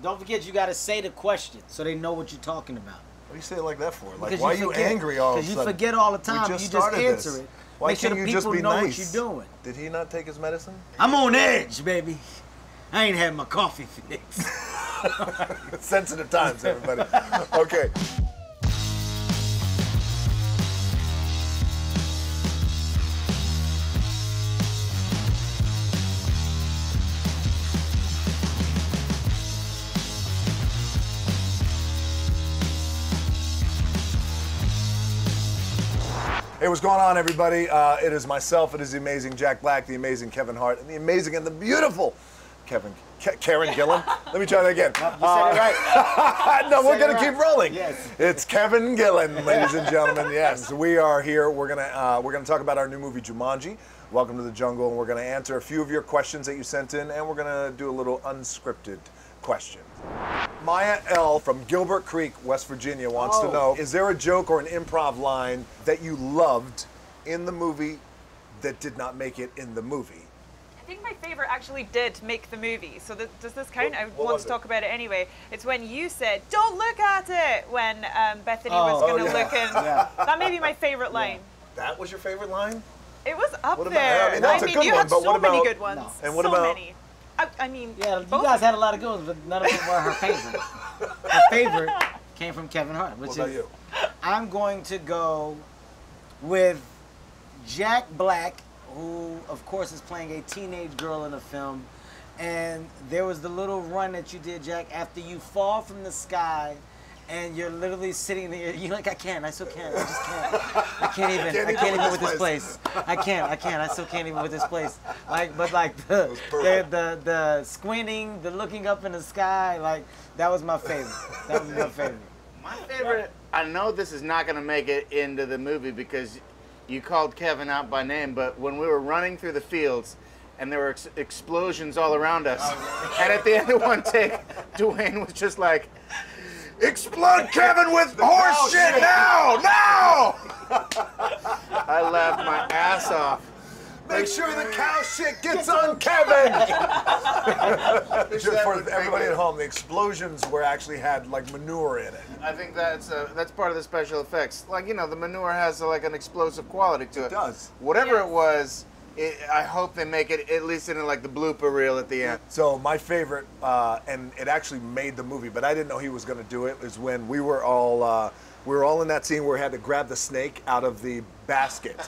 Don't forget, you got to say the question so they know what you're talking about. What do you say it like that for? Like, Because why are you angry all of a sudden? Because you forget all the time. You just answer it. Why Make sure can't the you people just be know nice? what you're doing. Did he not take his medicine? I'm on edge, baby. I ain't had my coffee fixed. Sensitive times, everybody. Okay. Hey, what's going on, everybody? It is myself, it is the amazing Jack Black, the amazing Kevin Hart, and the amazing and the beautiful Karen Gillan. Let me try that again. No, you said it right. No, we're gonna keep rolling. Yes. It's Kevin Gillan, ladies and gentlemen. Yes, we are here. We're gonna talk about our new movie Jumanji. Welcome to the jungle, and we're gonna answer a few of your questions that you sent in, and we're gonna do a little unscripted question. Maya L. from Gilbert Creek, West Virginia wants to know, is there a joke or an improv line that you loved in the movie that did not make it in the movie? I think my favorite actually did make the movie. So does this count? I what want to talk about it anyway. It's when you said, "Don't look at it," when Bethany was going to look in. Yeah. That may be my favorite line. That was your favorite line? It was up What about- there. I mean, that's a good you one, had but so what many about- good ones. No. And what so about- many. I mean, Yeah, you both guys had a lot of good ones, but none of them were her favorite. Her favorite came from Kevin Hart, which What about is you? I'm going to go with Jack Black, who of course is playing a teenage girl in a film, and there was the little run that you did, Jack, after you fall from the sky. And you're literally sitting there. You're like, I can't. I still can't. I just can't. I can't even with this place. I can't. I still can't even with this place. Like, but like the squinting, the looking up in the sky, like that was my favorite. That was my favorite. My favorite. I know this is not going to make it into the movie because you called Kevin out by name, but when we were running through the fields and there were explosions all around us, and at the end of one take, Dwayne was just like, "Explode Kevin with horse shit now! Now!" I laughed my ass off. Make sure the cow shit gets on Kevin! Just for everybody at home, the explosions were actually had like manure in it. I think that's part of the special effects. Like, you know, the manure has like an explosive quality to it. It does. Whatever it was, I hope they make it at least in like the blooper reel at the end. So my favorite, and it actually made the movie, but I didn't know he was going to do it, is when we were all in that scene where we had to grab the snake out of the basket.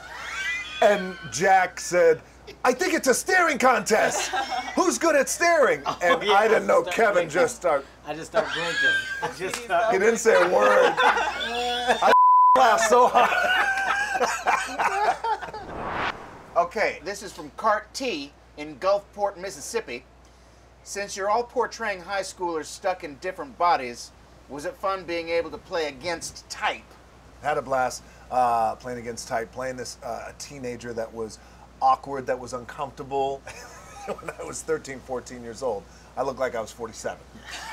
And Jack said, "I think it's a staring contest. Who's good at staring?" And I didn't know Kevin just start. I just start blinking. He didn't say a word. I laughed so hard. Okay, this is from Cart T in Gulfport, Mississippi. Since you're all portraying high schoolers stuck in different bodies, was it fun being able to play against type? Had a blast playing against type, playing this a teenager that was awkward, that was uncomfortable. When I was 13, 14 years old, I looked like I was 47.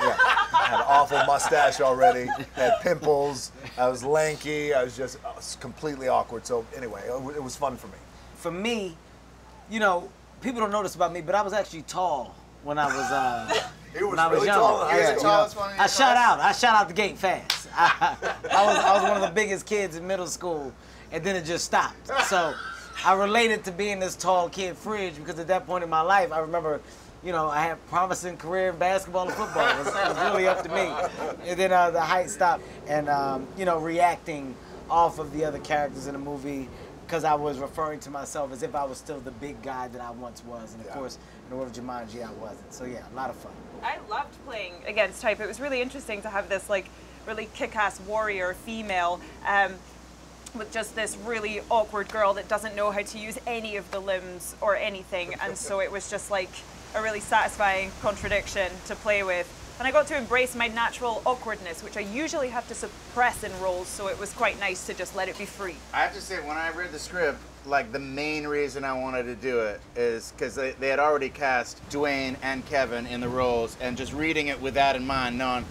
Yeah, I had an awful mustache already, had pimples, I was lanky, I was completely awkward. So anyway, it was fun for me. For me, you know, people don't know this about me, but I was actually tall when I was He was when I was really young. tall. He was the you tallest know, one in your I shot class? out. I shot out the gate fast. I was one of the biggest kids in middle school, and then it just stopped. So I related to being this tall kid fridge because at that point in my life, I remember, you know, I had a promising career in basketball and football. It was really up to me. And then the height stopped, and you know, reacting off of the other characters in the movie, because I was referring to myself as if I was still the big guy that I once was. And of course, in the world of Jumanji, I wasn't. So yeah, a lot of fun. I loved playing against type. It was really interesting to have this like really kick-ass warrior female with just this really awkward girl that doesn't know how to use any of the limbs or anything. And so it was just like a really satisfying contradiction to play with. And I got to embrace my natural awkwardness, which I usually have to suppress in roles, so it was quite nice to just let it be free. I have to say, when I read the script, like the main reason I wanted to do it is because they had already cast Dwayne and Kevin in the roles, and just reading it with that in mind, knowing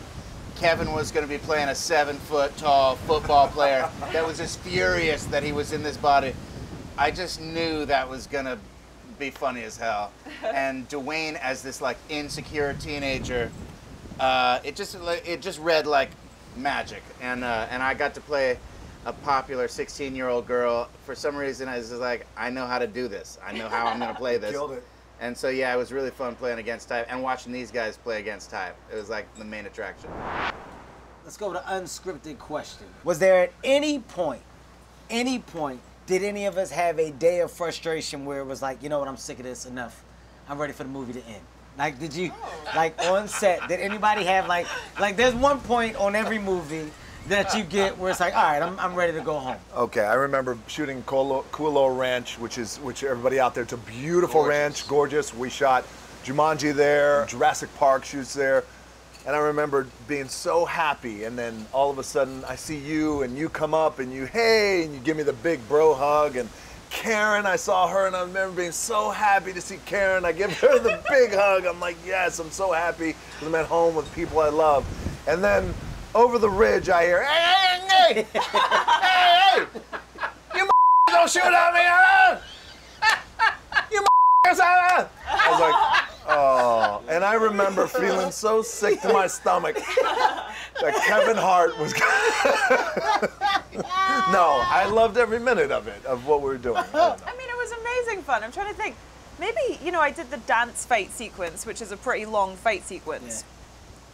Kevin was going to be playing a 7-foot-tall football player that was just furious that he was in this body, I just knew that was going to be funny as hell. And Dwayne as this like insecure teenager it just read like magic, and I got to play a popular 16-year-old girl. For some reason, I was just like, I know how to do this. I know how I'm going to play this. Killed it. And so yeah, it was really fun playing against type and watching these guys play against type. It was like the main attraction. Let's go to unscripted question. Was there at any point, did any of us have a day of frustration where it was like, you know what, I'm sick of this, enough. I'm ready for the movie to end. Like, did you, like on set, did anybody have like there's one point on every movie that you get where it's like, all right, I'm ready to go home. Okay, I remember shooting Kualo Ranch, which everybody out there, it's a beautiful ranch, gorgeous. We shot Jumanji there, Jurassic Park shoots there. And I remember being so happy, and then all of a sudden I see you, and you come up, and you, hey, and you give me the big bro hug, and Karen, I saw her, and I remember being so happy to see Karen. I give her the big hug. I'm like, yes, I'm so happy because I'm at home with people I love. And then over the ridge, I hear, hey, hey, hey, hey, hey, you don't shoot at me, huh? You I was like, oh, and I remember feeling so sick to my stomach that Kevin Hart was. No, I loved every minute of it, of what we were doing. I mean, it was amazing fun. I'm trying to think. Maybe, you know, I did the dance fight sequence, which is a pretty long fight sequence. Yeah.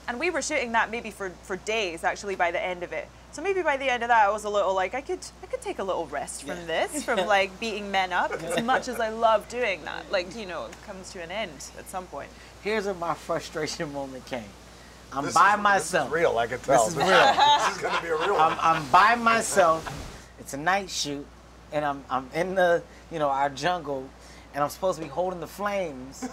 And we were shooting that maybe for days, actually, by the end of it. So maybe by the end of that, I was a little like, I could take a little rest from this, from like beating men up, as much as I love doing that. Like, you know, it comes to an end at some point. Here's where my frustration moment came. I'm by myself. This is real, I can tell. This is real. This is going to be a real one. I'm by myself. It's a night shoot, and I'm in the, you know, our jungle, and I'm supposed to be holding the flames,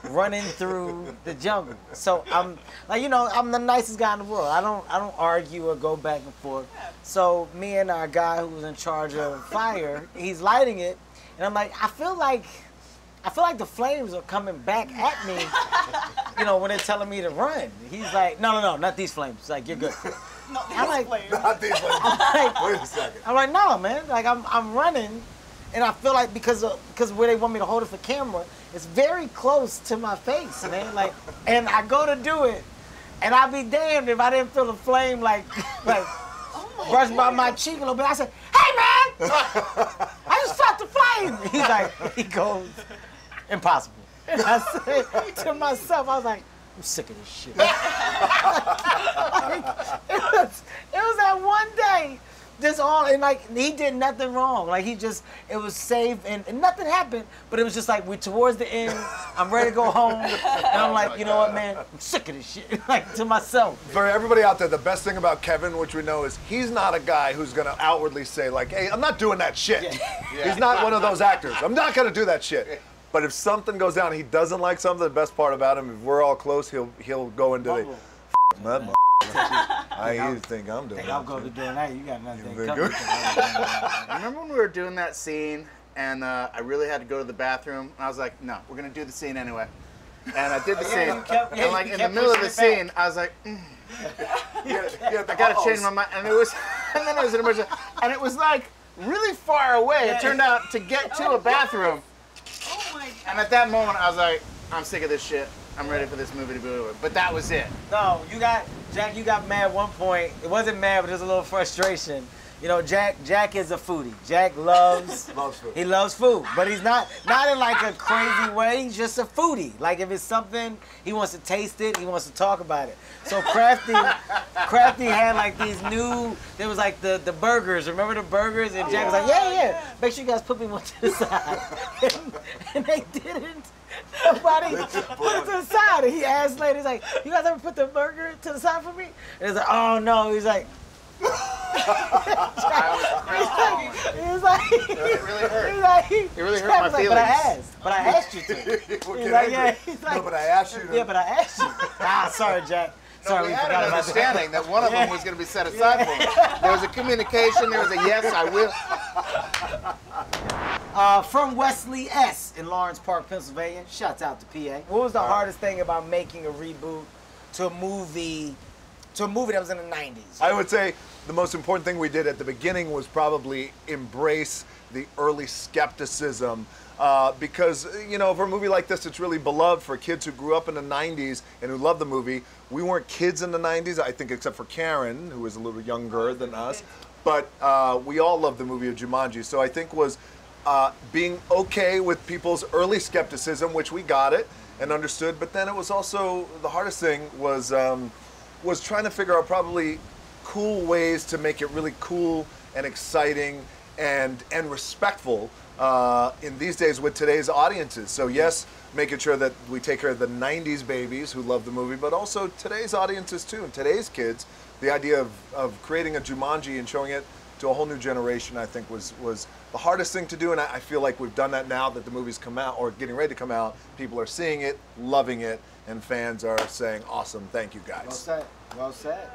running through the jungle. So I'm like, you know, I'm the nicest guy in the world. I don't argue or go back and forth. So me and our guy who was in charge of fire, he's lighting it, and I'm like, I feel like the flames are coming back at me, you know, when they're telling me to run. He's like, no, not these flames. He's like, you're good. I'm like, Not these ones. Wait a second. I'm like, no, man. Like, I'm running, and I feel like because where they want me to hold it for camera, it's very close to my face, man. Like, and I go to do it, and I'd be damned if I didn't feel the flame like brush by my cheek a little bit. I said, hey, man, I just felt the flame. He's like, he goes, impossible. And I said to myself, I was like, I'm sick of this shit. Like, it was that one day, just all, and like, he did nothing wrong. Like, it was safe, and nothing happened, but it was just like, we're towards the end, I'm ready to go home, and I'm like, you know what, man, I'm sick of this shit, like, to myself. For everybody out there, the best thing about Kevin, which we know, is he's not a guy who's going to outwardly say, like, hey, I'm not doing that shit. Yeah. He's not one of those actors. I'm not going to do that shit. But if something goes down, he doesn't like something, the best part about him, if we're all close, he'll go into the, that I think I'm doing that. I'm going to be doing that. You got nothing You coming. Remember when we were doing that scene and I really had to go to the bathroom? And I was like, no, we're going to do the scene anyway. And I did the scene. And like in the middle of the scene, I was like, I got to change my mind. And then it was an emergency. And it was like really far away, it turned out, to get to a bathroom. Oh my God. And at that moment, I was like, I'm sick of this shit. I'm ready for this movie to be over. But that was it. No, Jack, you got mad at one point. It wasn't mad, but there's a little frustration. You know, Jack is a foodie. Jack loves food. He loves food, but he's not in like a crazy way. He's just a foodie. Like if it's something, he wants to taste it, he wants to talk about it. So Crafty had like these new, there was like the burgers. Remember the burgers? And Jack was like, yeah. Make sure you guys put me one to the side. and they didn't. Nobody put it to the side. And he asked later, he's like, you guys ever put the burger to the side for me? And he's like, oh no. He's like, It really hurt. It really hurt my feelings. But I asked you to. He's like, yeah. He's like, no, but I asked you to. Yeah, but I asked you. Sorry, Jack. Sorry, we had an understanding that one of them was going to be set aside for me. There was a communication. There was a yes, I will. From Wesley S. in Lawrence Park, Pennsylvania. Shouts out to PA. What was the hardest thing about making a reboot to a movie to a movie that was in the 90s? I would say the most important thing we did at the beginning was probably embrace the early skepticism. Because, you know, for a movie like this, it's really beloved for kids who grew up in the 90s and who love the movie. We weren't kids in the 90s, I think, except for Karen, who was a little younger than us. But we all loved the movie of Jumanji. So I think was being okay with people's early skepticism, which we got it and understood. But then it was also, the hardest thing was trying to figure out probably cool ways to make it really cool and exciting and respectful in these days with today's audiences. So yes, making sure that we take care of the 90s babies who love the movie, but also today's audiences too, and today's kids. The idea of creating a Jumanji and showing it to a whole new generation, I think was the hardest thing to do, and I feel like we've done that now that the movie's come out, or getting ready to come out. People are seeing it, loving it, and fans are saying, awesome, thank you guys. Well said. Well said.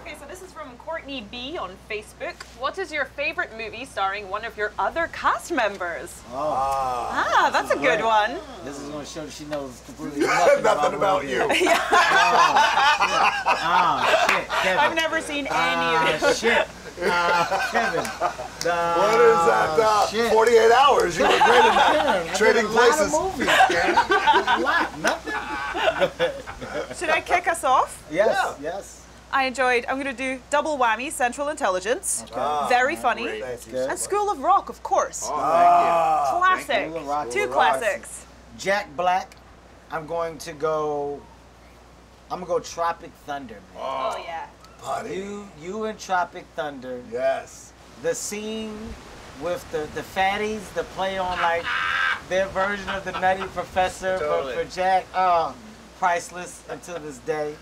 Okay, so this is from Courtney B on Facebook. What is your favorite movie starring one of your other cast members? Oh. That's a good one. This is going to show that she knows completely nothing, Nothing about you. Oh, shit, Kevin. I've never seen any of it. Shit. Kevin. What is that? Shit. 48 hours. You were great in that. Trading places. A lot of movies, man. A lot. Nothing. Should I kick us off? Yes. Yes. I enjoyed, I'm going to do double whammy, Central Intelligence. Okay. Very funny. Great. That's good. And School of Rock, of course. Oh, Classic. School of Rock. Two classics. Jack Black. I'm going to go Tropic Thunder, man. Oh, yeah. Buddy. You and Tropic Thunder. Yes. The scene with the fatties, the play on like their version of the Nutty Professor Totally. for Jack. Priceless until this day.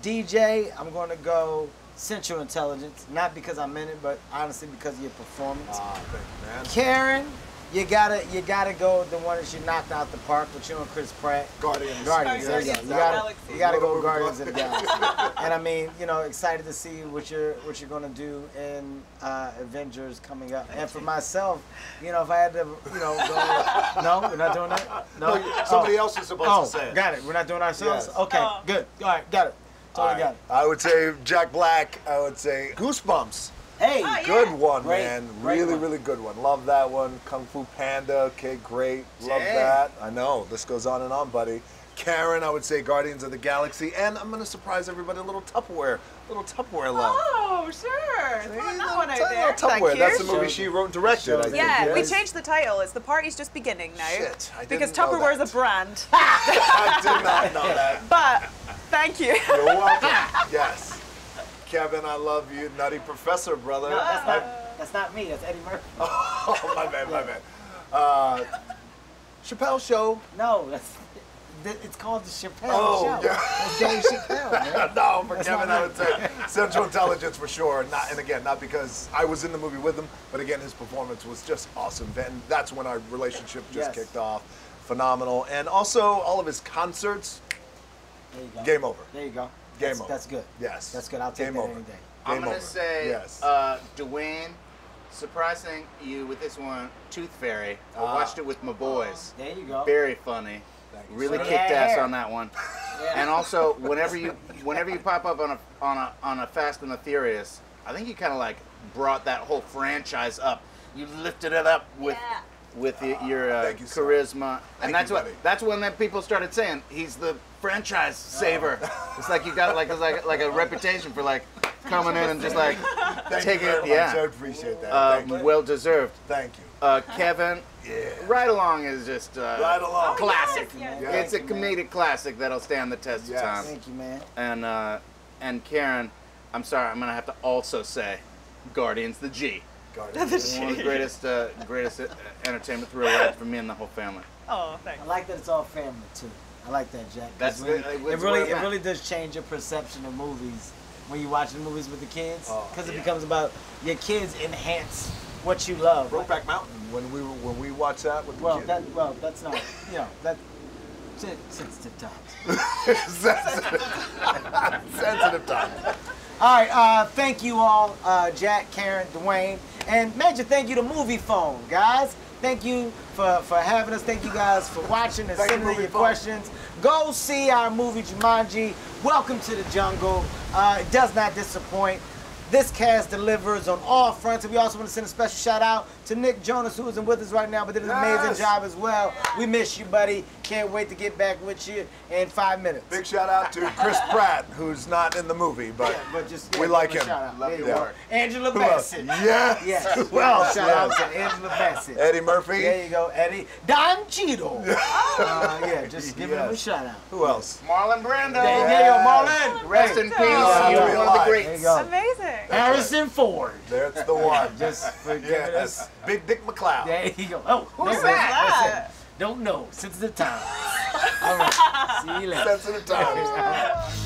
DJ, I'm going to go Central Intelligence, not because I'm in it, but honestly because of your performance. Thank you, man. Karen, you gotta go with the one that you knocked out the park with you and Chris Pratt. Guardians. Guardians, there you go. Guardians of the Galaxy. You gotta go with Guardians of the Galaxy. And I mean, you know, excited to see what you're gonna do in Avengers coming up. And for myself, you know, if I had to, you know, go, no, we're not doing that. No, Somebody else is supposed to say it. Got it. We're not doing ourselves. Yes. Okay, good. All right, got it. Totally got it. I would say Jack Black. I would say Goosebumps. Hey, Oh, yeah. Good one, Great, man. great Really, one. really good one. Love that one. Kung Fu Panda. Okay, great. Love Dang. that. I know. This goes on and on, buddy. Karen, I would say Guardians of the Galaxy. And I'm going to surprise everybody, a little Tupperware. Love. Oh, sure. Throwing that one out there. Little Tupperware. Thank you. That's the movie she wrote and directed, I think. Yeah, we yes? changed the title. It's The Party's Just Beginning now. Shit, I because didn't know Tupperware's that. a brand. I did not know that. But thank you. You're welcome. Yes. Kevin, I love you. Nutty Professor, brother. No, that's not me. That's Eddie Murphy. Oh, my bad. Chappelle Show. No, it's called the Chappelle Oh, Show. yeah. That's Dave Chappelle, man. No, for That's Kevin, not I would say Central Intelligence for sure. Not because I was in the movie with him, but again, his performance was just awesome. And that's when our relationship just Yes. kicked off. Phenomenal. And also, all of his concerts, There you go. game over. There you go. Game That's, over. That's good. Yes. That's good. I'll take Game that over. any day. I'm Game gonna over. say, Yes. Dwayne, surprising you with this one, Tooth Fairy. I watched it with my boys. There you go. Very funny. Thank you, Really sir. kicked Yeah. ass on that one. Yeah. And also, whenever you pop up on a Fast and the Furious, I think you kind of like brought that whole franchise up. You lifted it up with your Thank you, sir. charisma, and Thank you, buddy. that's when then people started saying he's the franchise saver. It's like you got like a reputation for like coming in and just like Thank taking you it. very much. I Yeah, appreciate that. Thank you. well deserved. Thank you. Kevin, Yeah. Ride Along is just Right along. classic. yes, yes. It's a Thank you, man. comedic classic that'll stand the test Yes. of time. Thank you, man. And Karen, I'm sorry, I'm gonna have to also say, Guardians the G. Guardians. One of the greatest entertainment thrill rides for me and the whole family. Oh, thanks. I like that it's all family too. I like that, Jack. 'cause That's when- the- it it's really where I'm at. it really does change your perception of movies when you watch the movies with the kids, Oh, because it yeah. becomes about your kids enhance what you love. Brokeback Mountain. When we watched that with the Well, kids. that's not, you know, that sensitive times. Sensitive time. All right, thank you all, Jack, Karen, Dwayne, and major thank you to Moviefone, guys. Thank you for having us. Thank you guys for watching and sending in your questions. Go see our movie Jumanji. Welcome to the jungle. It does not disappoint. This cast delivers on all fronts, and we also want to send a special shout out to Nick Jonas, who isn't with us right now, but did an amazing job as well. We miss you, buddy. Can't wait to get back with you in 5 minutes. Big shout out to Chris Pratt, who's not in the movie, but we like him. Love your work. Angela Bassett. Yes. Yes. Well, Shout out to Angela Bassett. Eddie Murphy. There you go, Eddie. Don Cheadle. Yeah, just giving him a shout out. Who else? Marlon Brando. There you go, Marlon. Rest in peace. Yeah. You're one of the There greats. you go. Amazing. Harrison Ford. That's the one. Just for giving us. Yes. Big Dick McLeod. There you go. Oh, Who's no, that? listen. Don't know. Sensitive time. All right. See you later. Sensitive times.